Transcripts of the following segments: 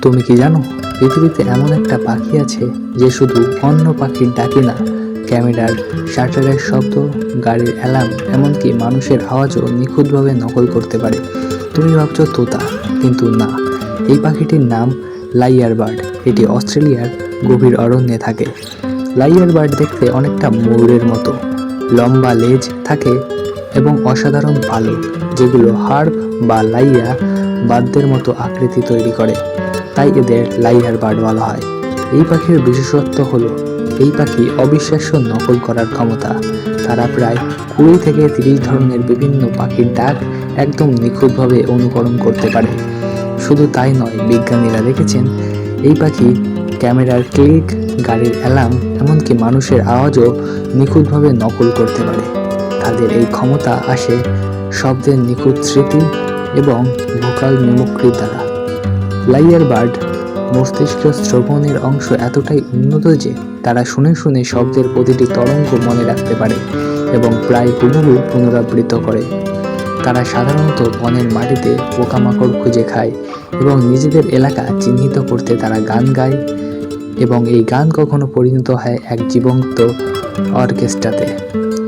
তুমি কি জানো, পৃথিবীতে এমন একটা পাখি আছে যে শুধু অন্য পাখির ডাকে না, ক্যামেরার শাটারের শব্দ, গাড়ির অ্যালার্ম, এমনকি মানুষের আওয়াজও নিখুঁতভাবে নকল করতে পারে। তুমি ভাবছো তোতা, কিন্তু না। এই পাখিটির নাম লাইয়ার বার্ড। এটি অস্ট্রেলিয়ার গভীর অরণ্যে থাকে। লাইয়ার বার্ড দেখতে অনেকটা ময়ূরের মতো, লম্বা লেজ থাকে এবং অসাধারণ পালক, যেগুলো হার্প বা লাইয়া বার্ডদের মতো আকৃতি তৈরি করে। তাই এদের লাইয়ার বার্ড বলা হয়। এই পাখির বিশেষত্ব হলো এই পাখি অবিশ্বাস্য নকল করার ক্ষমতা। তারা প্রায় 20 থেকে 30 ধরনের বিভিন্ন পাখির ডাক একদম নিখুঁতভাবে অনুকরণ করতে পারে। শুধু তাই নয়, বিজ্ঞানীরা দেখেছেন এই পাখি ক্যামেরার ক্লিক, গাড়ির অ্যালার্ম, এমনকি মানুষের আওয়াজও নিখুঁতভাবে নকল করতে পারে। তাদের এই ক্ষমতা আসে শব্দের নিখুঁত স্মৃতি এবং ভোকাল মিমিক্রি দ্বারা। লাইয়ার বার্ড মস্তিষ্ক শ্রবণের অংশ এতটাই উন্নত যে তারা শুনে শুনে শব্দের প্রতিটি তরঙ্গ মনে রাখতে পারে এবং প্রায় হুবহু পুনরাবৃত্ত করে। তারা সাধারণত বনের মাটিতে পোকামাকড় খুঁজে খায় এবং নিজেদের এলাকা চিহ্নিত করতে তারা গান গায়, এবং এই গান কখনো পরিণত হয় এক জীবন্ত অর্কেস্ট্রাতে,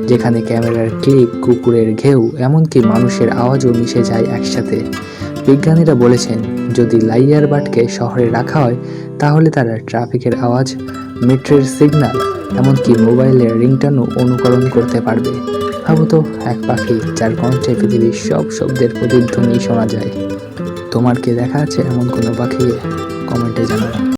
যেখানে ক্যামেরার ক্লিক, কুকুরের ঘেউ, এমনকি মানুষের আওয়াজও মিশে যায় একসাথে। বিজ্ঞানীরা বলেছেন, যদি লাইয়ার বার্ডকে শহরে রাখা হয় তাহলে তারা ট্রাফিকের আওয়াজ, মেট্রোর সিগন্যাল, এমনকি মোবাইলের রিংটোনও অনুকরণ করতে পারবে। ভাবো তো, এক পাখি যার কণ্ঠে পৃথিবীর সব শব্দের প্রতিধ্বনি শোনা যায়। তোমার কি দেখা আছে এমন কোনো পাখি? কমেন্টে জানাও।